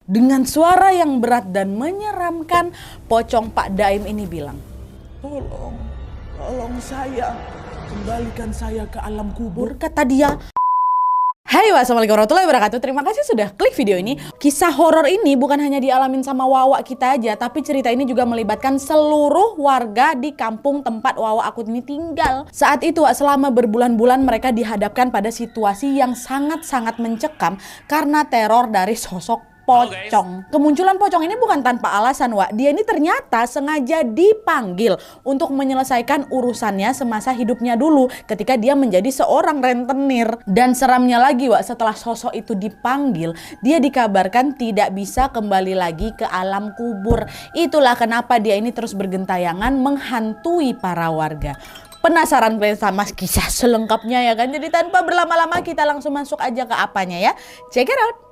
Dengan suara yang berat dan menyeramkan, pocong Pak Daim ini bilang, Tolong saya, kembalikan saya ke alam kubur. kata dia. Hai, wassalamualaikum warahmatullahi wabarakatuh. Terima kasih sudah klik video ini. Kisah horor ini bukan hanya dialamin sama Wawa kita aja, tapi cerita ini juga melibatkan seluruh warga di kampung tempat Wawa aku ini tinggal. Saat itu, selama berbulan-bulan mereka dihadapkan pada situasi yang sangat-sangat mencekam karena teror dari sosok pocong. Kemunculan pocong ini bukan tanpa alasan, Wak. Dia ini ternyata sengaja dipanggil untuk menyelesaikan urusannya semasa hidupnya dulu ketika dia menjadi seorang rentenir. Dan seramnya lagi, Wak, setelah sosok itu dipanggil, dia dikabarkan tidak bisa kembali lagi ke alam kubur. Itulah kenapa dia ini terus bergentayangan menghantui para warga. Penasaran kalian sama kisah selengkapnya ya kan? Jadi tanpa berlama-lama kita langsung masuk aja ke apanya ya. Check it out.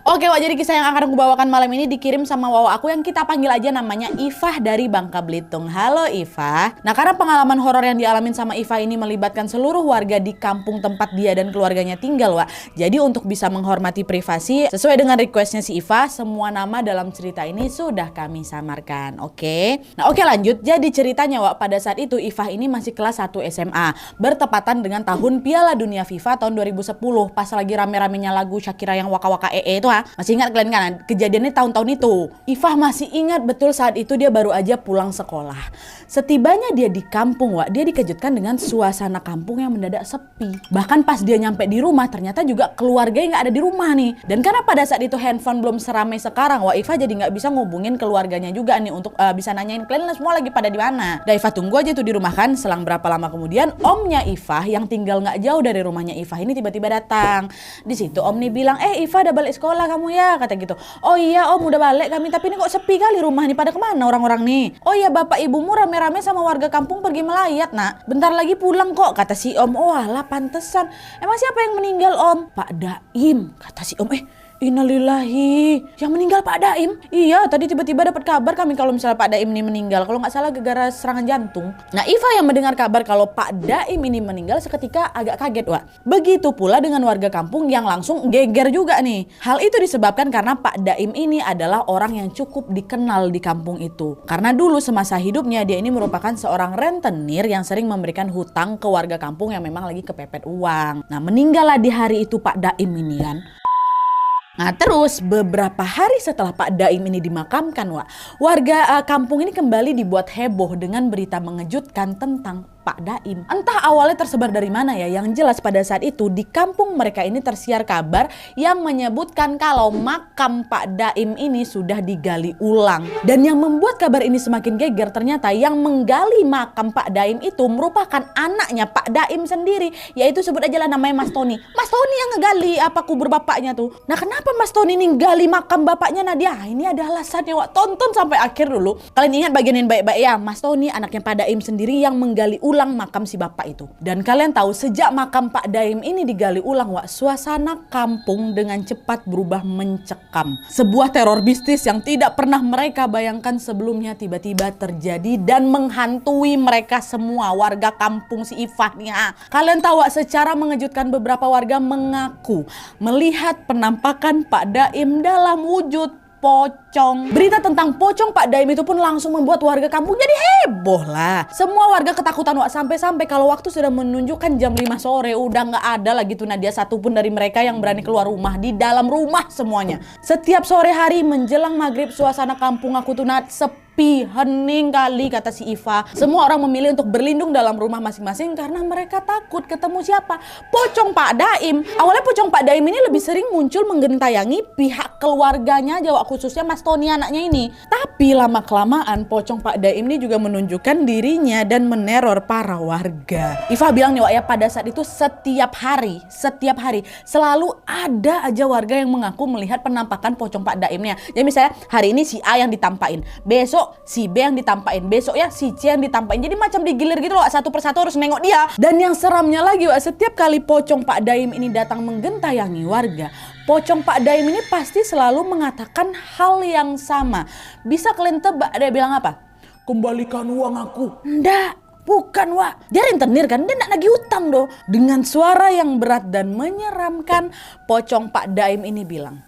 Oke, Wak, jadi kisah yang akan aku bawakan malam ini dikirim sama Wawa aku yang kita panggil aja namanya Ifah dari Bangka Belitung. Halo Ifah. Nah, karena pengalaman horor yang dialamin sama Ifah ini melibatkan seluruh warga di kampung tempat dia dan keluarganya tinggal, Wak. Jadi untuk bisa menghormati privasi, sesuai dengan requestnya si Ifah, semua nama dalam cerita ini sudah kami samarkan. Oke. Nah, oke, lanjut. Jadi ceritanya, Wak, pada saat itu Ifah ini masih kelas 1 SMA. Bertepatan dengan tahun Piala Dunia FIFA tahun 2010. Pas lagi rame-ramenya lagu Shakira yang Waka Waka itu, masih ingat kalian kan kejadiannya tahun-tahun itu. Ifah masih ingat betul saat itu dia baru aja pulang sekolah. Setibanya dia di kampung, Wak, dia dikejutkan dengan suasana kampung yang mendadak sepi. Bahkan pas dia nyampe di rumah ternyata juga keluarganya nggak ada di rumah nih. Dan karena pada saat itu handphone belum seramai sekarang, Wak, Ifah jadi nggak bisa ngubungin keluarganya juga nih untuk bisa nanyain kalian semua lagi pada di mana. Dan Ifah tunggu aja tuh di rumah kan. Selang berapa lama kemudian omnya Ifah yang tinggal nggak jauh dari rumahnya Ifah ini tiba-tiba datang. Di situ om nih bilang, Ifah udah balik sekolah kamu ya, kata gitu. Oh iya om udah balik kami, tapi ini kok sepi kali rumah nih, pada kemana orang-orang nih? Oh iya bapak ibumu rame-rame sama warga kampung pergi melayat nak, bentar lagi pulang kok, kata si om. Oh alah pantesan, emang siapa yang meninggal om? Pak Daim, kata si om. Innalillahi, yang meninggal Pak Daim? Iya, tadi tiba-tiba dapat kabar kami kalau misalnya Pak Daim ini meninggal. Kalau nggak salah gara-gara serangan jantung. Nah, Ifah yang mendengar kabar kalau Pak Daim ini meninggal seketika agak kaget, Wak. Begitu pula dengan warga kampung yang langsung geger juga nih. Hal itu disebabkan karena Pak Daim ini adalah orang yang cukup dikenal di kampung itu. Karena dulu semasa hidupnya dia ini merupakan seorang rentenir yang sering memberikan hutang ke warga kampung yang memang lagi kepepet uang. Nah, meninggallah di hari itu Pak Daim ini kan. Nah terus beberapa hari setelah Pak Daim ini dimakamkan, Wak, warga kampung ini kembali dibuat heboh dengan berita mengejutkan tentang Pak Daim. Entah awalnya tersebar dari mana ya, yang jelas pada saat itu di kampung mereka ini tersiar kabar yang menyebutkan kalau makam Pak Daim ini sudah digali ulang. Dan yang membuat kabar ini semakin geger, ternyata yang menggali makam Pak Daim itu merupakan anaknya Pak Daim sendiri, yaitu sebut aja lah namanya Mas Tony. Mas Tony yang ngegali kubur bapaknya tuh. Nah kenapa Mas Tony ini gali makam bapaknya Nadia? Ini ada alasannya, Wak. Tonton sampai akhir dulu. Kalian ingat bagian yang baik-baik ya, Mas Tony anaknya Pak Daim sendiri yang menggali ulang makam si bapak itu. Dan kalian tahu sejak makam Pak Daim ini digali ulang, Wak, suasana kampung dengan cepat berubah mencekam. Sebuah teror mistis yang tidak pernah mereka bayangkan sebelumnya tiba-tiba terjadi dan menghantui mereka semua warga kampung si Ifah nih. Kalian tahu, Wak, secara mengejutkan beberapa warga mengaku melihat penampakan Pak Daim dalam wujud pocong. Berita tentang pocong Pak Daim itu pun langsung membuat warga kampung jadi heboh lah. Semua warga ketakutan, Wak, sampai-sampai kalau waktu sudah menunjukkan jam 5 sore udah nggak ada lagi tuh Nadia satupun dari mereka yang berani keluar rumah. Di dalam rumah semuanya. Setiap sore hari menjelang maghrib suasana kampung aku tuh sepi, hening kali, kata si Ifah. Semua orang memilih untuk berlindung dalam rumah masing-masing karena mereka takut ketemu siapa? Pocong Pak Daim. Awalnya pocong Pak Daim ini lebih sering muncul menggentayangi pihak keluarganya aja, Wak, khususnya Mas Tony anaknya ini. Tapi lama-kelamaan pocong Pak Daim ini juga menunjukkan dirinya dan meneror para warga. Ifah bilang nih, Wak, ya, pada saat itu setiap hari selalu ada aja warga yang mengaku melihat penampakan pocong Pak Daimnya. Jadi misalnya hari ini si A yang ditampain, besok si B yang ditampain, besok ya si C yang ditampain. Jadi macam digilir gitu loh, satu persatu harus nengok dia. Dan yang seramnya lagi, Wak, setiap kali pocong Pak Daim ini datang menggentayangi warga, pocong Pak Daim ini pasti selalu mengatakan hal yang sama. Bisa kalian tebak dia bilang apa? Kembalikan uang aku. Nggak. Bukan, Wak. Dia rentenir kan, dia nak nagih utang doh. Dengan suara yang berat dan menyeramkan, pocong Pak Daim ini bilang,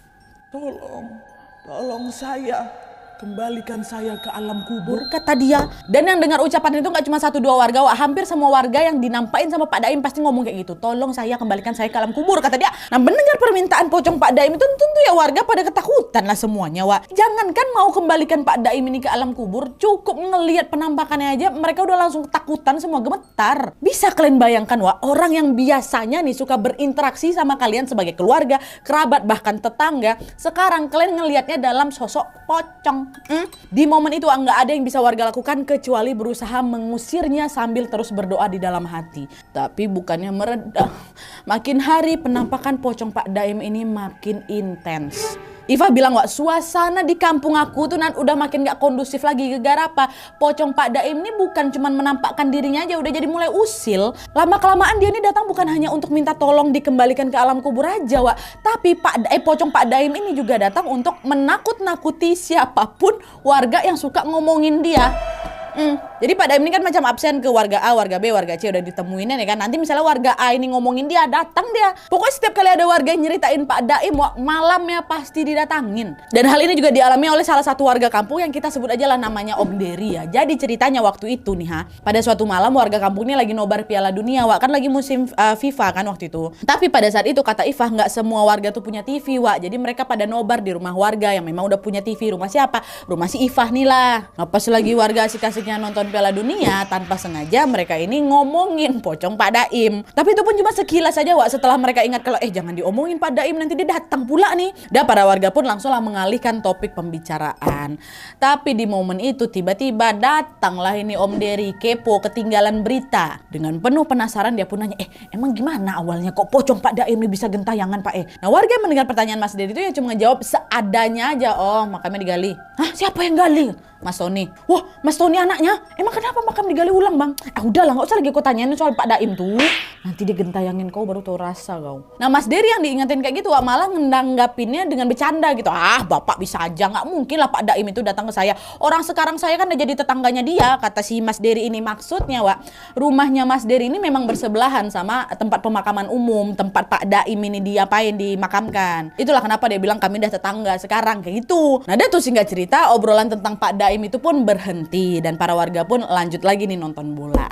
Tolong saya, kembalikan saya ke alam kubur. kata dia. Dan yang dengar ucapan itu gak cuma 1-2 warga, Wak. Hampir semua warga yang dinampain sama Pak Daim pasti ngomong kayak gitu. Tolong saya, kembalikan saya ke alam kubur, kata dia. Nah, mendengar permintaan pocong Pak Daim itu tentu ya warga pada ketakutan lah semuanya, Wak. Jangankan mau kembalikan Pak Daim ini ke alam kubur, cukup ngelihat penampakannya aja mereka udah langsung ketakutan, semua gemetar. Bisa kalian bayangkan, Wak, orang yang biasanya nih suka berinteraksi sama kalian sebagai keluarga, kerabat, bahkan tetangga, sekarang kalian ngelihatnya dalam sosok pocong. Di momen itu nggak ada yang bisa warga lakukan kecuali berusaha mengusirnya sambil terus berdoa di dalam hati. Tapi bukannya meredah, makin hari penampakan pocong Pak Daim ini makin intens. Iva bilang, Wak, suasana di kampung aku tuh udah makin gak kondusif lagi. Gara-gara apa? Pocong Pak Daim ini bukan cuma menampakkan dirinya aja, udah jadi mulai usil. Lama-kelamaan dia ini datang bukan hanya untuk minta tolong dikembalikan ke alam kubur aja, Wak. Tapi pocong Pak Daim ini juga datang untuk menakut-nakuti siapapun warga yang suka ngomongin dia. Jadi Pak Daim ini kan macam absen ke warga A, warga B, warga C udah ditemuinnya nih kan. Nanti misalnya warga A ini ngomongin dia, datang dia. Pokoknya setiap kali ada warga yang nyeritain Pak Daim, malamnya pasti didatangin. Dan hal ini juga dialami oleh salah satu warga kampung yang kita sebut aja lah namanya Om Dery ya. Jadi ceritanya waktu itu nih pada suatu malam warga kampung ini lagi nobar Piala Dunia, Wak. Kan lagi musim FIFA kan waktu itu. Tapi pada saat itu kata Iva, nggak semua warga tuh punya TV, Wak. Jadi mereka pada nobar di rumah warga yang memang udah punya TV. Rumah siapa? Rumah si Iva nih lah. Nah, pas lagi warga asik-asiknya nonton Piala Dunia, tanpa sengaja mereka ini ngomongin pocong Pak Daim. Tapi itu pun cuma sekilas saja, Wak. Setelah mereka ingat kalau jangan diomongin Pak Daim, nanti dia datang pula nih. Dan para warga pun langsunglah mengalihkan topik pembicaraan. Tapi di momen itu tiba-tiba datanglah ini Om Dery, kepo, ketinggalan berita. Dengan penuh penasaran dia pun nanya, emang gimana awalnya kok pocong Pak Daim ini bisa gentayangan, Pak? Nah, warga mendengar pertanyaan Mas Dery itu ya cuma ngejawab seadanya aja. Oh, makamnya digali. Hah, siapa yang gali? Mas Tony. Wah, Mas Tony anaknya? Emang kenapa makam digali ulang, Bang? Udahlah, gak usah lagi kau tanyain soal Pak Daim tuh. Nanti dia gentayangin kau baru tahu rasa kau. Nah, Mas Dery yang diingetin kayak gitu, Wak, malah ngenanggapinnya dengan bercanda gitu. Bapak bisa aja, gak mungkin lah Pak Daim itu datang ke saya. Orang sekarang saya kan udah jadi tetangganya dia, kata si Mas Dery ini. Maksudnya, Wak, rumahnya Mas Dery ini memang bersebelahan sama tempat pemakaman umum, tempat Pak Daim ini dimakamkan. Itulah kenapa dia bilang kami udah tetangga sekarang kayak gitu. Nah, dia tuh singkat cerita obrolan tentang Pak Daim itu pun berhenti dan para warga pun lanjut lagi nih nonton bola.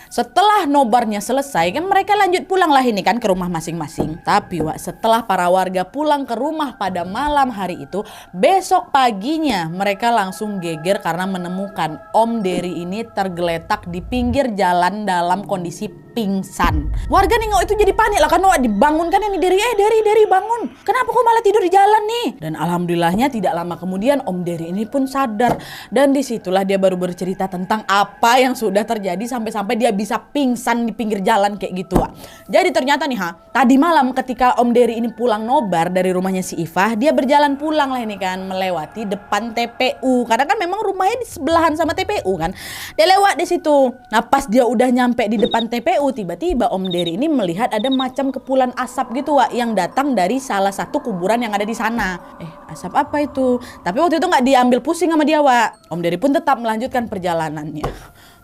Setelah nobarnya selesai kan mereka lanjut pulang lah ini kan ke rumah masing-masing. Tapi, Wak, setelah para warga pulang ke rumah pada malam hari itu, besok paginya mereka langsung geger karena menemukan Om Dery ini tergeletak di pinggir jalan dalam kondisi pingsan. Warga nengok itu jadi panik lah kan, Wak, dibangunkan ini Dery bangun. Kenapa kok malah tidur di jalan nih? Dan alhamdulillahnya tidak lama kemudian Om Dery ini pun sadar dan disitulah dia baru bercerita tentang apa yang sudah terjadi sampai-sampai dia bisa pingsan di pinggir jalan kayak gitu, Wak. Jadi ternyata nih tadi malam ketika Om Dery ini pulang nobar dari rumahnya si Iva, dia berjalan pulang lah ini kan melewati depan TPU karena kan memang rumahnya di sebelahan sama TPU kan. Dia lewat di situ. Nah, pas dia udah nyampe di depan TPU, tiba-tiba Om Dery ini melihat ada macam kepulan asap gitu, Wak, yang datang dari salah satu kuburan yang ada di sana. Asap apa itu? Tapi waktu itu nggak diambil pusing sama dia, Wak. Om Dery pun tetap melanjutkan perjalanannya.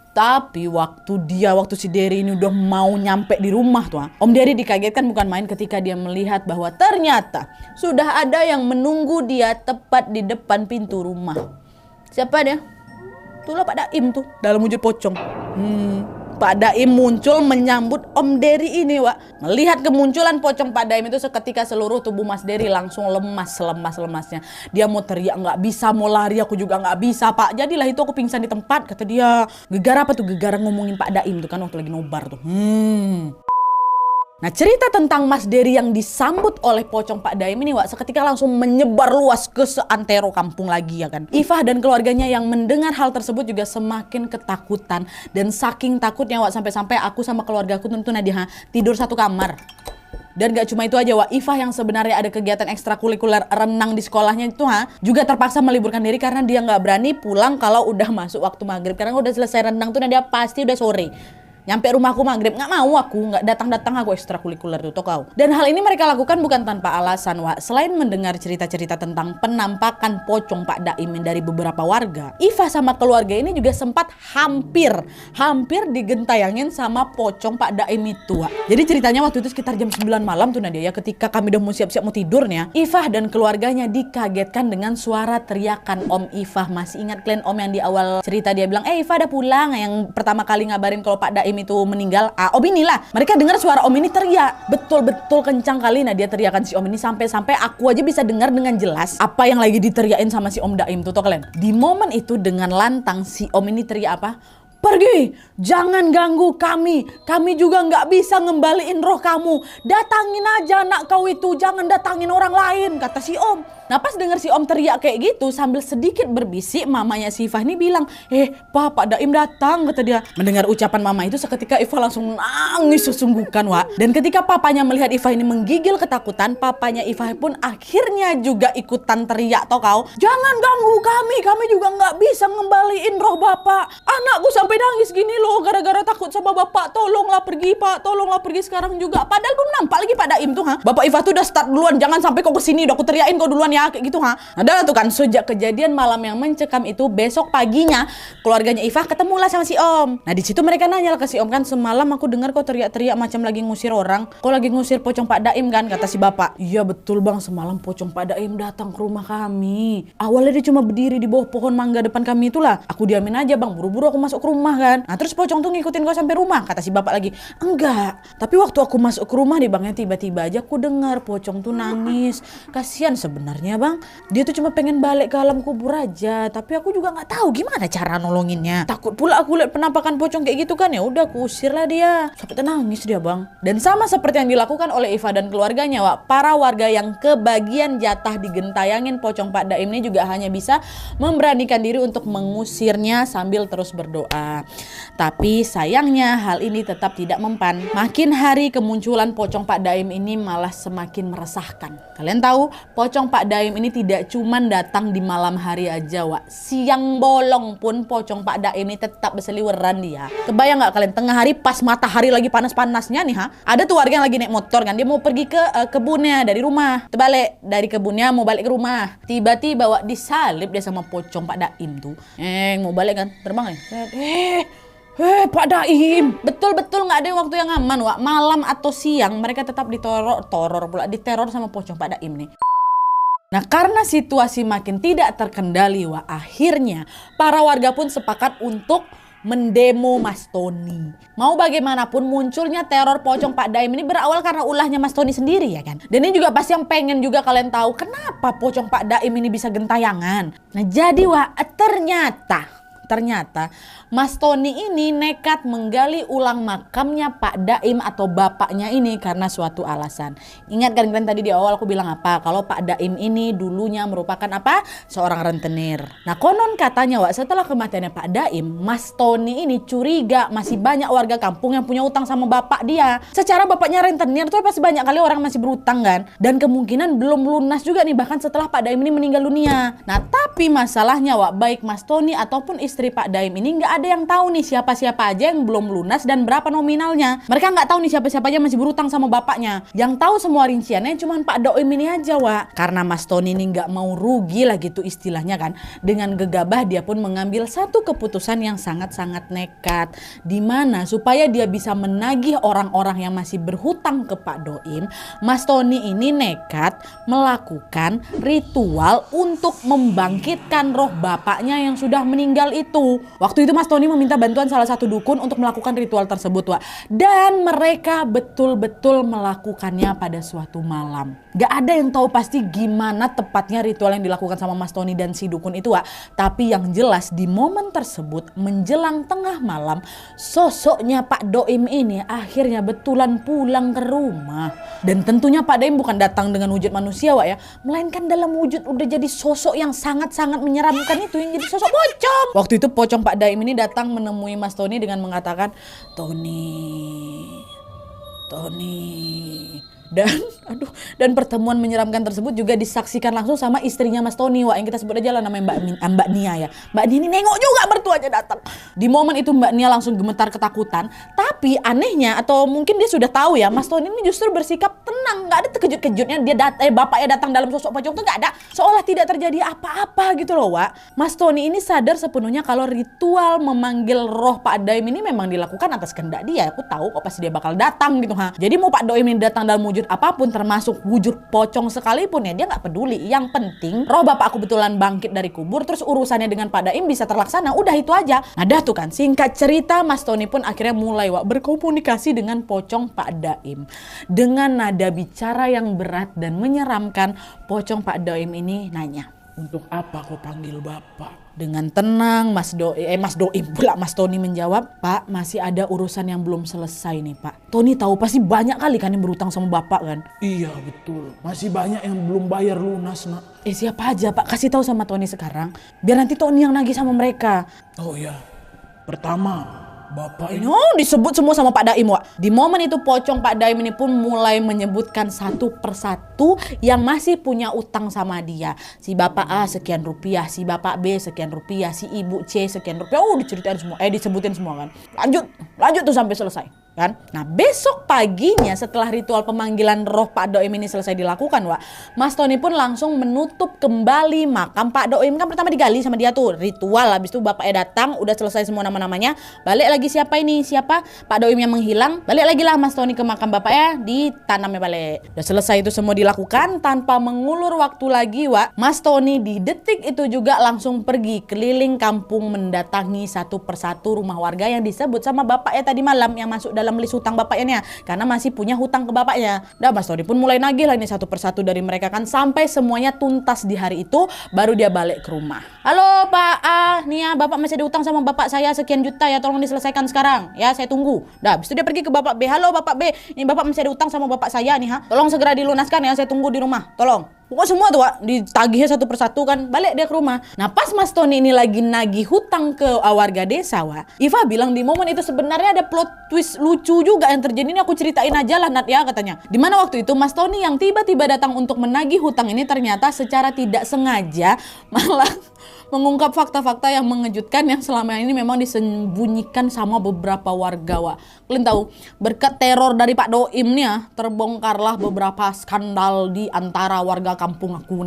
Tapi waktu si Dery ini udah mau nyampe di rumah tuh, Om Dery dikagetkan bukan main ketika dia melihat bahwa ternyata sudah ada yang menunggu dia tepat di depan pintu rumah. Siapa dia? Itulah Pak Daim tuh dalam wujud pocong. Pak Daim muncul menyambut Om Dery ini, Wak. Melihat kemunculan pocong Pak Daim itu seketika seluruh tubuh Mas Dery langsung lemas selemas-lemasnya. Dia mau teriak nggak bisa, mau lari aku juga nggak bisa, Pak. Jadilah itu aku pingsan di tempat, kata dia. Gegar apa tuh? Gegar ngomongin Pak Daim tuh kan waktu lagi nobar tuh. Nah, cerita tentang Mas Dery yang disambut oleh pocong Pak Daim ini, Wak, seketika langsung menyebar luas ke seantero kampung lagi ya kan. Iva dan keluarganya yang mendengar hal tersebut juga semakin ketakutan. Dan saking takutnya, Wak, sampai-sampai aku sama keluargaku tentu Nadia tidur satu kamar. Dan gak cuma itu aja, Wak, Iva yang sebenarnya ada kegiatan ekstrakurikuler renang di sekolahnya itu juga terpaksa meliburkan diri karena dia gak berani pulang kalau udah masuk waktu maghrib. Karena udah selesai renang tuh Nadia pasti udah sore. Nyampe rumahku maghrib, nggak mau aku, nggak datang-datang aku ekstrakurikuler tuh kau. Dan hal ini mereka lakukan bukan tanpa alasan, Wak. Selain mendengar cerita-cerita tentang penampakan pocong Pak Daim dari beberapa warga, Iva sama keluarga ini juga sempat hampir digentayangin sama pocong Pak Daim itu, Wak. Jadi ceritanya waktu itu sekitar jam 9 malam tuh Nadia ya, ketika kami udah mau siap-siap mau tidur nih ya, Iva dan keluarganya dikagetkan dengan suara teriakan Om Iva. Masih ingat kalian Om yang di awal cerita dia bilang, Iva udah pulang, yang pertama kali ngabarin kalau Pak Daim itu meninggal. Om inilah, mereka dengar suara Om ini teriak betul-betul kencang kali. Nah dia teriakan si Om ini sampai aku aja bisa dengar dengan jelas apa yang lagi diteriakin sama si Om Daim tuh kalian. Di momen itu dengan lantang si Om ini teriak apa? Pergi, jangan ganggu kami juga nggak bisa ngembaliin roh kamu. Datangin aja anak kau itu, jangan datangin orang lain, kata si Om. Nah pas denger si Om teriak kayak gitu, sambil sedikit berbisik, mamanya si Iva ini bilang, Pak Daim datang, kata dia. Mendengar ucapan mama itu seketika Iva langsung nangis sesungguhkan, Wak. Dan ketika papanya melihat Iva ini menggigil ketakutan, papanya Iva pun akhirnya juga ikutan teriak, tau kau, jangan ganggu kami juga nggak bisa ngembaliin roh bapak. Anakku sampai nangis gini loh, gara-gara takut sama bapak. Tolonglah pergi Pak, tolonglah pergi sekarang juga. Padahal belum nampak lagi Pak Daim tuh, Bapak Iva tuh udah start duluan, jangan sampai kau kesini, udah aku teriakin kau duluan ya, kayak gitu, Ada tuh kan, sejak kejadian malam yang mencekam itu, besok paginya keluarganya Iva ketemulah sama si Om. Nah di situ mereka nanya ke si Om kan, semalam aku dengar kau teriak-teriak macam lagi ngusir orang. Kau lagi ngusir pocong Pak Daim kan, kata si bapak. Iya betul bang, semalam pocong Pak Daim datang ke rumah kami. Awalnya dia cuma berdiri di bawah pohon mangga depan kami itulah. Aku diamin aja bang, buru-buru aku masuk ke rumah kan. Nah terus pocong tuh ngikutin kau sampai rumah, kata si bapak lagi. Enggak, tapi waktu aku masuk ke rumah nih bang, tiba-tiba aja aku dengar pocong tuh nangis. Kasihan sebenarnya bang, dia tuh cuma pengen balik ke alam kubur aja, tapi aku juga nggak tahu gimana cara nolonginnya. Takut pula aku lihat penampakan pocong kayak gitu kan, ya udah aku usir lah dia. Sampai nangis dia bang. Dan sama seperti yang dilakukan oleh Iva dan keluarganya, Wak, para warga yang kebagian jatah digentayangin pocong Pak Daim ini juga hanya bisa memberanikan diri untuk mengusirnya sambil terus berdoa. Tapi sayangnya hal ini tetap tidak mempan. Makin hari kemunculan pocong Pak Daim ini malah semakin meresahkan. Kalian tahu, pocong Pak Daim ini tidak cuman datang di malam hari aja, Wak. Siang bolong pun pocong Pak Daim ini tetap berseliweran dia. Kebayang nggak kalian, tengah hari pas matahari lagi panas-panasnya nih, ada tuh warga yang lagi naik motor kan, dia mau pergi ke kebunnya dari rumah, terbalik dari kebunnya mau balik ke rumah, tiba-tiba Wak disalip dia sama pocong Pak Daim tuh. Mau balik kan, terbang ya. Pak Daim, betul-betul nggak ada waktu yang aman, Wak. Malam atau siang mereka tetap diteror sama pocong Pak Daim nih. Nah karena situasi makin tidak terkendali, Wak, akhirnya para warga pun sepakat untuk mendemo Mas Tony. Mau bagaimanapun munculnya teror pocong Pak Daim ini berawal karena ulahnya Mas Tony sendiri ya kan. Dan ini juga pasti yang pengen juga kalian tahu kenapa pocong Pak Daim ini bisa gentayangan. Nah jadi Wak, ternyata Mas Tony ini nekat menggali ulang makamnya Pak Daim atau bapaknya ini karena suatu alasan. Ingat kan kalian tadi di awal aku bilang apa? Kalau Pak Daim ini dulunya merupakan apa? Seorang rentenir. Nah konon katanya Wak, setelah kematiannya Pak Daim, Mas Tony ini curiga masih banyak warga kampung yang punya utang sama bapak dia. Secara bapaknya rentenir tuh pasti banyak kali orang masih berutang kan. Dan kemungkinan belum lunas juga nih bahkan setelah Pak Daim ini meninggal dunia. Nah tapi masalahnya Wak, baik Mas Tony ataupun istri Pak Daim ini nggak ada yang tahu nih siapa-siapa aja yang belum lunas dan berapa nominalnya. Mereka nggak tahu nih siapa-siapa aja masih berutang sama bapaknya. Yang tahu semua rinciannya cuma Pak Daim ini aja, Wak. Karena Mas Tony ini nggak mau rugi lah gitu istilahnya kan. Dengan gegabah dia pun mengambil satu keputusan yang sangat-sangat nekat. Dimana supaya dia bisa menagih orang-orang yang masih berhutang ke Pak Daim, Mas Tony ini nekat melakukan ritual untuk membangkitkan roh bapaknya yang sudah meninggal itu. Waktu itu Mas Tony meminta bantuan salah satu dukun untuk melakukan ritual tersebut, Wak. Dan mereka betul-betul melakukannya pada suatu malam. Gak ada yang tahu pasti gimana tepatnya ritual yang dilakukan sama Mas Tony dan si dukun itu, Wak. Tapi yang jelas di momen tersebut menjelang tengah malam, sosoknya Pak Daim ini akhirnya betulan pulang ke rumah. Dan tentunya Pak Daim bukan datang dengan wujud manusia, Wak ya, melainkan dalam wujud udah jadi sosok yang sangat-sangat menyeramkan itu, yang jadi sosok pocong. Waktu itu pocong Pak Daim ini datang menemui Mas Tony dengan mengatakan, Tony, Tony. Dan pertemuan menyeramkan tersebut juga disaksikan langsung sama istrinya Mas Tony, Wak, yang kita sebut aja lah namanya Mbak Nia ya. Mbak Nia ini nengok juga mertuanya datang. Di momen itu Mbak Nia langsung gemetar ketakutan. Tapi anehnya, atau mungkin dia sudah tahu ya, Mas Tony ini justru bersikap tenang, nggak ada terkejut-kejutnya. Bapaknya datang dalam sosok pocong tuh nggak ada, seolah tidak terjadi apa-apa gitu loh, Wak. Mas Tony ini sadar sepenuhnya kalau ritual memanggil roh Pak Daim ini memang dilakukan atas kehendak dia. Aku tahu kok pasti dia bakal datang gitu ha. Jadi mau Pak Daim ini datang dalam wujud apapun, termasuk wujud pocong sekalipun ya, dia nggak peduli. Yang penting roh bapakku betulan bangkit dari kubur, terus urusannya dengan Pak Daim bisa terlaksana, udah itu aja. Nah dah tuh kan, singkat cerita Mas Tony pun akhirnya mulai, Wak, berkomunikasi dengan pocong Pak Daim. Dengan nada bicara yang berat dan menyeramkan, pocong Pak Daim ini nanya, "Untuk apa kau panggil bapak?" Dengan tenang Mas Tony menjawab, "Pak, masih ada urusan yang belum selesai nih, Pak." Tony tahu pasti banyak kali kan yang berutang sama bapak kan. "Iya betul, masih banyak yang belum bayar lunas, nak." Siapa aja, Pak? Kasih tahu sama Tony sekarang, biar nanti Tony yang nagih sama mereka. "Oh ya, pertama bapak ini..." Oh, disebut semua sama Pak Daim, Wak. Di momen itu pocong Pak Daim ini pun mulai menyebutkan satu persatu yang masih punya utang sama dia. Si bapak A sekian rupiah, si bapak B sekian rupiah, si ibu C sekian rupiah. Oh, diceritain semua, disebutin semua kan. Lanjut tuh sampai selesai kan. Nah besok paginya setelah ritual pemanggilan roh Pak Daim ini selesai dilakukan, Wak, Mas Tony pun langsung menutup kembali makam Pak Daim. Kan pertama digali sama dia tuh ritual, habis itu bapaknya datang, udah selesai semua nama-namanya, balik lagi siapa Pak Daim yang menghilang, balik lagi lah Mas Tony ke makam bapaknya, ditanamnya balik. Udah selesai itu semua dilakukan tanpa mengulur waktu lagi, Wak, Mas Tony di detik itu juga langsung pergi keliling kampung mendatangi satu persatu rumah warga yang disebut sama bapaknya tadi malam yang masuk dalam list hutang bapaknya, karena masih punya hutang ke bapaknya. Dah Mas Tony pun mulai nagih lah ini satu persatu dari mereka kan, sampai semuanya tuntas di hari itu, baru dia balik ke rumah. "Halo Pak A, nih ya bapak masih ada utang sama bapak saya sekian juta ya, tolong diselesaikan sekarang ya, saya tunggu." Dah habis itu dia pergi ke bapak B. "Halo Bapak B, ini bapak masih ada utang sama bapak saya nih ha, tolong segera dilunaskan ya, saya tunggu di rumah, tolong." Pokoknya semua tuh, Wak, ditagihnya satu persatu kan, balik dia ke rumah. Nah pas Mas Tony ini lagi nagih hutang ke warga desa, Wak, Iva bilang di momen itu sebenarnya ada plot twist lucu juga yang terjadi. Ini aku ceritain aja lah Nat ya, katanya. Dimana waktu itu Mas Tony yang tiba-tiba datang untuk menagih hutang ini ternyata secara tidak sengaja malah mengungkap fakta-fakta yang mengejutkan yang selama ini memang disembunyikan sama beberapa warga, Wak. Kalian tahu, berkat teror dari Pak Daim nih ya, terbongkarlah beberapa skandal di antara warga kampung aku.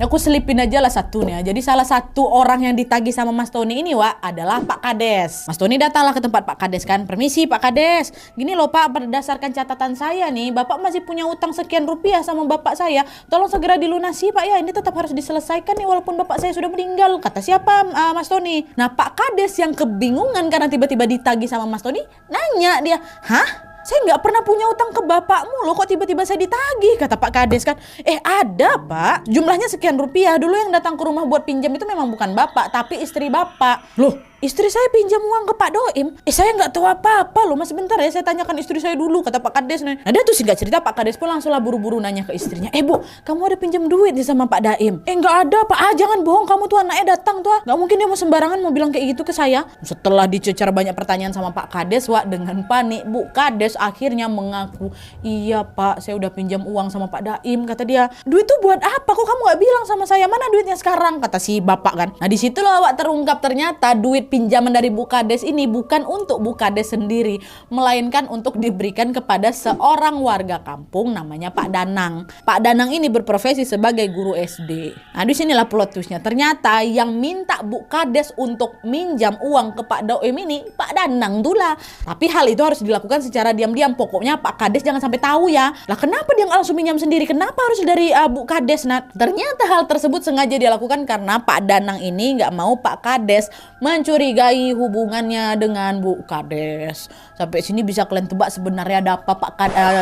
Aku selipin aja lah satu nih ya. Jadi salah satu orang yang ditagih sama Mas Tony ini, Wak, adalah Pak Kades. Mas Tony datanglah ke tempat Pak Kades kan. "Permisi Pak Kades, gini loh Pak, berdasarkan catatan saya nih, Bapak masih punya utang sekian rupiah sama Bapak saya. Tolong segera dilunasi Pak ya, ini tetap harus diselesaikan nih walaupun Bapak saya sudah meninggal," kata siapa? Mas Tony. Nah Pak Kades yang kebingungan karena tiba-tiba ditagih sama Mas Tony, nanya dia, "Hah? Saya nggak pernah punya utang ke bapakmu loh, kok tiba-tiba saya ditagih?" Kata Pak Kades kan. Ada Pak, jumlahnya sekian rupiah. Dulu yang datang ke rumah buat pinjam itu memang bukan bapak, tapi istri bapak." "Loh, istri saya pinjam uang ke Pak Daim?" Saya nggak tahu apa-apa loh mas, sebentar ya saya tanyakan istri saya dulu," kata Pak Kades. Nah dia tuh singkat cerita Pak Kades pun langsung lah buru-buru nanya ke istrinya, "Bu, kamu ada pinjam duit nih sama Pak Daim?" "Nggak ada Pak." "Jangan bohong, kamu tuh anaknya datang tuh, nggak mungkin dia mau sembarangan mau bilang kayak gitu ke saya." Setelah dicecar banyak pertanyaan sama Pak Kades, Wak, dengan panik Bu Kades akhirnya mengaku, "Iya Pak, saya udah pinjam uang sama Pak Daim," kata dia. "Duit tuh buat apa? Kok kamu nggak bilang sama saya? Mana duitnya sekarang?" kata si bapak kan. Nah di situ loh, Wak, terungkap ternyata duit pinjaman dari Bu Kades ini bukan untuk Bu Kades sendiri, melainkan untuk diberikan kepada seorang warga kampung namanya Pak Danang. Pak Danang ini berprofesi sebagai guru SD. Nah disinilah plot twistnya. Ternyata yang minta Bu Kades untuk minjam uang ke Pak Daim ini Pak Danang tuh lah. Tapi hal itu harus dilakukan secara diam-diam. Pokoknya Pak Kades jangan sampai tahu ya. Lah kenapa dia nggak langsung minjam sendiri? Kenapa harus dari Bu Kades, Nat? Ternyata hal tersebut sengaja dia lakukan karena Pak Danang ini nggak mau Pak Kades mencurigai hubungannya dengan Bu Kades. Sampai sini bisa kalian tebak sebenarnya ada apa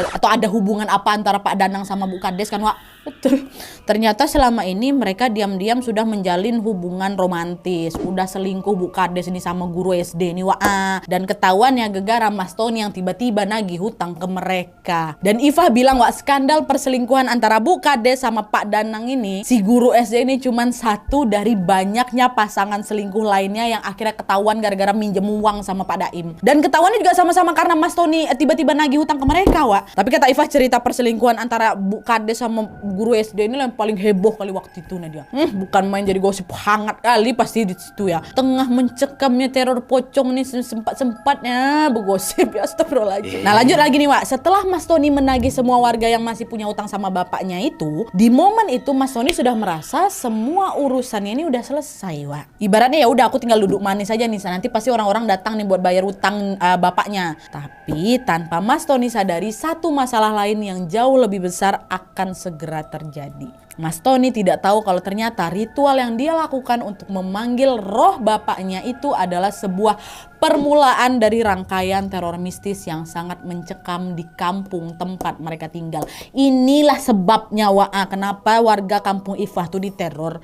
atau ada hubungan apa antara Pak Danang sama Bu Kades kan, Wak? Betul. Ternyata selama ini mereka diam-diam sudah menjalin hubungan romantis. Udah selingkuh Bu Kades ini sama guru SD ini, Wak. Dan ketahuan ya gegara Mas Tony yang tiba-tiba nagih hutang ke mereka. Dan Iva bilang, Wak, skandal perselingkuhan antara Bu Kades sama Pak Danang ini, si guru SD ini cuman satu dari banyaknya pasangan selingkuh lainnya yang akhirnya akhirnya ketahuan gara-gara minjem uang sama Pak Daim. Dan ketahuannya juga sama-sama karena Mas Tony tiba-tiba nagih hutang ke mereka, Wak. Tapi kata Ifah cerita perselingkuhan antara Bu Kades sama guru SD ini yang paling heboh kali waktu itu Nadia. Bukan main jadi gosip hangat kali pasti di situ ya. Tengah mencekamnya teror pocong nih sempat-sempatnya bergosip ya, astagfirullahaladzim. Nah lanjut lagi nih, Wak. Setelah Mas Tony menagih semua warga yang masih punya utang sama bapaknya itu, di momen itu Mas Tony sudah merasa semua urusannya ini udah selesai, Wak. Ibaratnya ya udah aku tinggal duduk manis aja nih, nanti pasti orang-orang datang nih buat bayar utang bapaknya. Tapi tanpa Mas Tony sadari satu masalah lain yang jauh lebih besar akan segera terjadi. Mas Tony tidak tahu kalau ternyata ritual yang dia lakukan untuk memanggil roh bapaknya itu adalah sebuah permulaan dari rangkaian teror mistis yang sangat mencekam di kampung tempat mereka tinggal. Inilah sebabnya, Wak, kenapa warga kampung Ifah tuh diteror.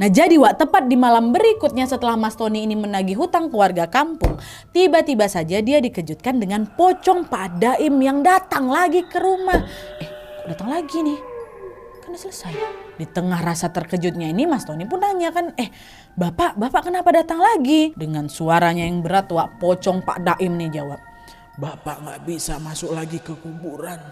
Nah jadi, Wak, tepat di malam berikutnya setelah Mas Tony ini menagih hutang ke warga kampung, tiba-tiba saja dia dikejutkan dengan pocong Pak Daim yang datang lagi ke rumah. Kok datang lagi nih? Kan udah selesai. Di tengah rasa terkejutnya ini Mas Tony pun nanya kan, Bapak kenapa datang lagi? Dengan suaranya yang berat, Wak, pocong Pak Daim nih jawab. Bapak gak bisa masuk lagi ke kuburan.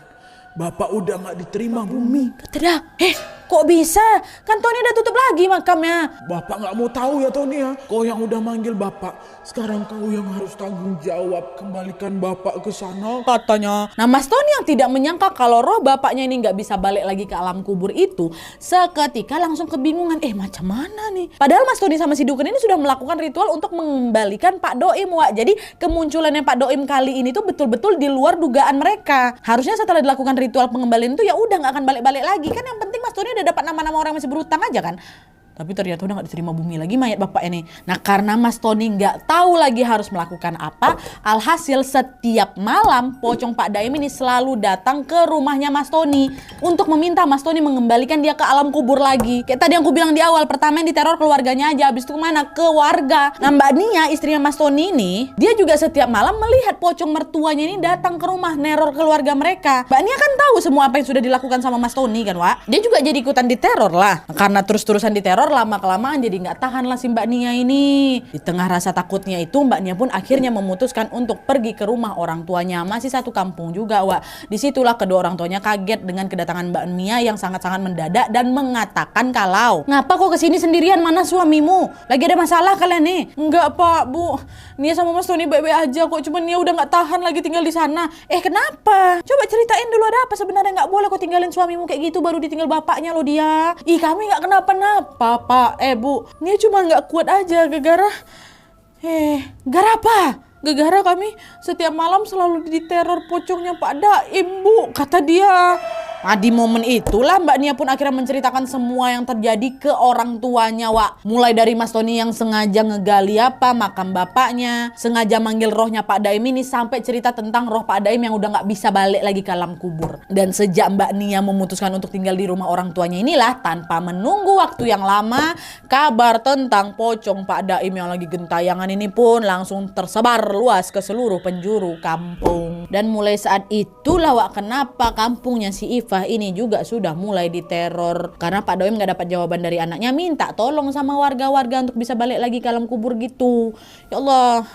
Bapak udah gak diterima bumi. Tidak, kok bisa? Kan Tony udah tutup lagi makamnya. Bapak gak mau tahu ya Tony ya. Kau yang udah manggil Bapak. Sekarang kau yang harus tanggung jawab. Kembalikan Bapak ke sana, katanya. Nah Mas Tony yang tidak menyangka kalau roh bapaknya ini gak bisa balik lagi ke alam kubur itu, seketika langsung kebingungan. Macam mana nih? Padahal Mas Tony sama si Dukun ini sudah melakukan ritual untuk mengembalikan Pak Doim, Wak. Jadi kemunculannya Pak Doim kali ini tuh betul-betul di luar dugaan mereka. Harusnya setelah dilakukan ritual pengembalian itu ya udah nggak akan balik-balik lagi kan, yang penting Mas Tony udah dapat nama-nama orang yang masih berutang aja kan. Tapi ternyata udah gak diterima bumi lagi mayat bapak ini. Nah karena Mas Tony gak tahu lagi harus melakukan apa, alhasil setiap malam pocong Pak Daim ini selalu datang ke rumahnya Mas Tony untuk meminta Mas Tony mengembalikan dia ke alam kubur lagi. Kayak tadi yang aku bilang di awal, pertama yang diteror keluarganya aja, habis itu kemana? Ke warga. Nah Mbak Nia, istrinya Mas Tony ini, dia juga setiap malam melihat pocong mertuanya ini datang ke rumah neror keluarga mereka. Mbak Nia kan tahu semua apa yang sudah dilakukan sama Mas Tony kan, Wak. Dia juga jadi ikutan diteror lah. Karena terus-terusan diteror, lama-kelamaan jadi nggak tahan lah si Mbak Nia ini. Di tengah rasa takutnya itu, Mbak Nia pun akhirnya memutuskan untuk pergi ke rumah orang tuanya. Masih satu kampung juga, Wak. Disitulah kedua orang tuanya kaget dengan kedatangan Mbak Nia yang sangat-sangat mendadak dan mengatakan kalau, ngapa kok kesini sendirian, mana suamimu? Lagi ada masalah kalian nih? Enggak Pak, Bu. Nia sama Mas Tony baik-baik aja kok. Cuma Nia udah nggak tahan lagi tinggal di sana. Kenapa? Coba ceritain dulu, ada apa sebenarnya? Nggak boleh kok tinggalin suamimu kayak gitu, baru ditinggal bapaknya loh dia. Kami nggak kenapa-napa Pak. Bu, Nia cuma nggak kuat aja gara-gara gara apa? Gara-gara kami setiap malam selalu diteror pocongnya Pak Daim, Bu, kata dia. Nah di momen itulah Mbak Nia pun akhirnya menceritakan semua yang terjadi ke orang tuanya, Wak. Mulai dari Mas Tony yang sengaja ngegali makam bapaknya, sengaja manggil rohnya Pak Daim ini, sampai cerita tentang roh Pak Daim yang udah gak bisa balik lagi ke alam kubur. Dan sejak Mbak Nia memutuskan untuk tinggal di rumah orang tuanya inilah, tanpa menunggu waktu yang lama, kabar tentang pocong Pak Daim yang lagi gentayangan ini pun langsung tersebar luas ke seluruh penjuru kampung. Dan mulai saat itulah, Wak, kenapa kampungnya si Ifah ini juga sudah mulai diteror. Karena Pak Doim gak dapat jawaban dari anaknya, minta tolong sama warga-warga untuk bisa balik lagi ke alam kubur gitu. Ya Allah.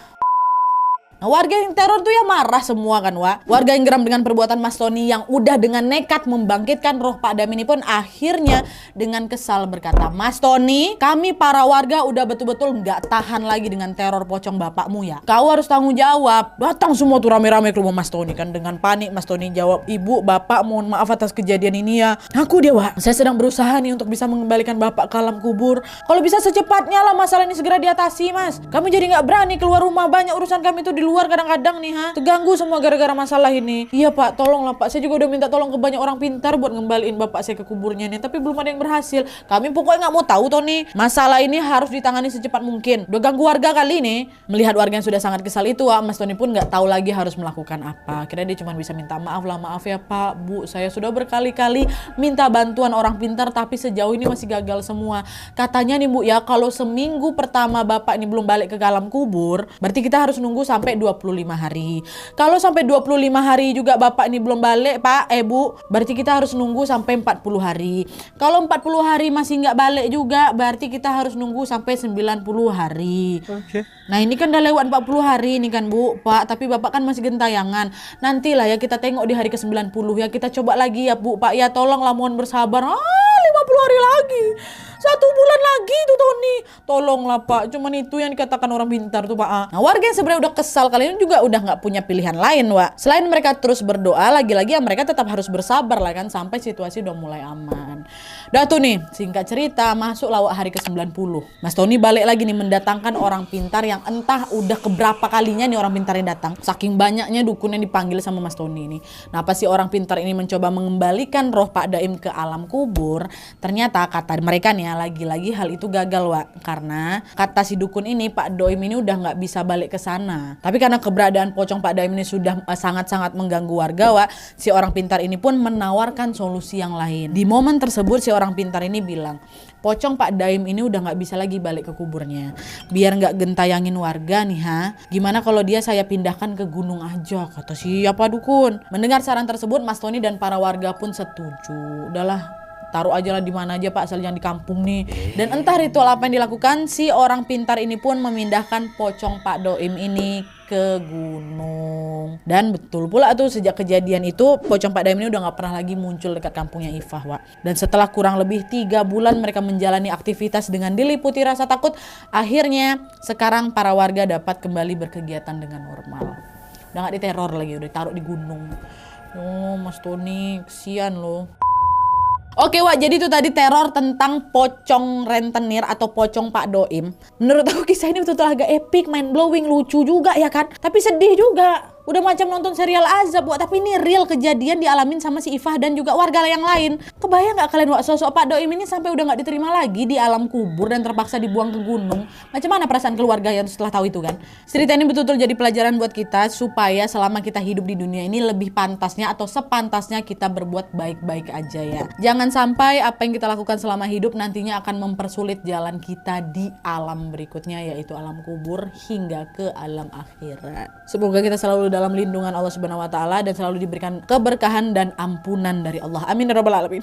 Nah, warga yang teror tuh ya marah semua kan, Wak. Warga yang geram dengan perbuatan Mas Tony yang udah dengan nekat membangkitkan roh Pak Daim ini pun akhirnya dengan kesal berkata, Mas Tony, kami para warga udah betul-betul nggak tahan lagi dengan teror pocong bapakmu ya. Kau harus tanggung jawab. Datang semua tuh rame-rame ke rumah Mas Tony kan. Dengan panik Mas Tony jawab, Ibu, Bapak, mohon maaf atas kejadian ini ya. Aku dia, Wak. Saya sedang berusaha nih untuk bisa mengembalikan Bapak ke alam kubur. Kalau bisa secepatnya lah masalah ini segera diatasi, Mas. Kami jadi nggak berani keluar rumah, banyak urusan kami tuh di luar kadang-kadang nih, terganggu semua gara-gara masalah ini. Iya Pak, tolonglah Pak, saya juga udah minta tolong ke banyak orang pintar buat ngembaliin bapak saya ke kuburnya nih, tapi belum ada yang berhasil. Kami pokoknya nggak mau tahu Tony, masalah ini harus ditangani secepat mungkin. Udah ganggu warga kali nih. Melihat warga yang sudah sangat kesal itu, Mas Tony pun nggak tahu lagi harus melakukan apa. Akhirnya dia cuma bisa minta maaf lah, maaf ya Pak, Bu, saya sudah berkali-kali minta bantuan orang pintar tapi sejauh ini masih gagal semua. Katanya nih Bu ya, kalau seminggu pertama bapak ini belum balik ke alam kubur, berarti kita harus nunggu sampai 25 hari. Kalau sampai 25 hari juga bapak ini belum balik pak, bu, berarti kita harus nunggu sampai 40 hari. Kalau 40 hari masih nggak balik juga, berarti kita harus nunggu sampai 90 hari. Oke. Nah ini kan udah lewat 40 hari nih kan bu, pak, tapi bapak kan masih gentayangan. Nantilah ya kita tengok di hari ke-90 ya, kita coba lagi ya bu, pak ya, tolonglah mohon bersabar. 50 hari lagi. 1 bulan lagi tuh Tony. Tolonglah pak, cuman itu yang dikatakan orang pintar tuh pak. Nah warga yang sebenarnya udah kesal kali ini juga udah nggak punya pilihan lain Wak. Selain mereka terus berdoa, lagi-lagi ya mereka tetap harus bersabar lah kan sampai situasi udah mulai aman. Udah tuh nih, singkat cerita masuk lawak hari ke-90. Mas Tony balik lagi nih mendatangkan orang pintar yang entah udah keberapa kalinya nih orang pintar yang datang. Saking banyaknya dukun yang dipanggil sama Mas Tony ini. Nah pas si orang pintar ini mencoba mengembalikan roh Pak Daim ke alam kubur, ternyata kata mereka nih ya, lagi-lagi hal itu gagal Wak. Karena kata si dukun ini Pak Daim ini udah nggak bisa balik ke sana. Tapi karena keberadaan pocong Pak Daim ini sudah sangat-sangat mengganggu warga Wak, si orang pintar ini pun menawarkan solusi yang lain. Di momen tersebut si orang pintar ini bilang, pocong Pak Daim ini udah nggak bisa lagi balik ke kuburnya. Biar nggak gentayangin warga nih gimana kalau dia saya pindahkan ke gunung aja, kata siapa dukun. Mendengar saran tersebut Mas Tony dan para warga pun setuju. Udahlah, taruh aja lah di mana aja Pak, asal jangan di kampung nih. Dan entah ritual apa yang dilakukan, si orang pintar ini pun memindahkan pocong Pak Daim ini ke gunung. Dan betul pula tuh sejak kejadian itu pocong Pak Daim ini udah gak pernah lagi muncul dekat kampungnya Ifah Wak. Dan setelah kurang lebih 3 bulan mereka menjalani aktivitas dengan diliputi rasa takut, akhirnya sekarang para warga dapat kembali berkegiatan dengan normal. Udah gak diteror lagi, udah ditaruh di gunung. Oh Mas Tony, kesian loh. Oke Wak, jadi itu tadi teror tentang pocong rentenir atau pocong Pak Daim. Menurut aku kisah ini betul-betul agak epic, mind blowing, lucu juga ya kan. Tapi sedih juga. Udah macam nonton serial azab Wak, tapi ini real kejadian dialamin sama si Ifah dan juga warga yang lain. Kebayang gak kalian Wak, sosok Pak Daim ini sampai udah gak diterima lagi di alam kubur dan terpaksa dibuang ke gunung. Macam mana perasaan keluarga yang setelah tahu itu kan? Cerita ini betul-betul jadi pelajaran buat kita supaya selama kita hidup di dunia ini lebih pantasnya atau sepantasnya kita berbuat baik-baik aja ya. Jangan sampai apa yang kita lakukan selama hidup nantinya akan mempersulit jalan kita di alam berikutnya, yaitu alam kubur hingga ke alam akhirat. Semoga kita selalu dalam lindungan Allah Subhanahu wa taala dan selalu diberikan keberkahan dan ampunan dari Allah. Amin ya rabbal alamin.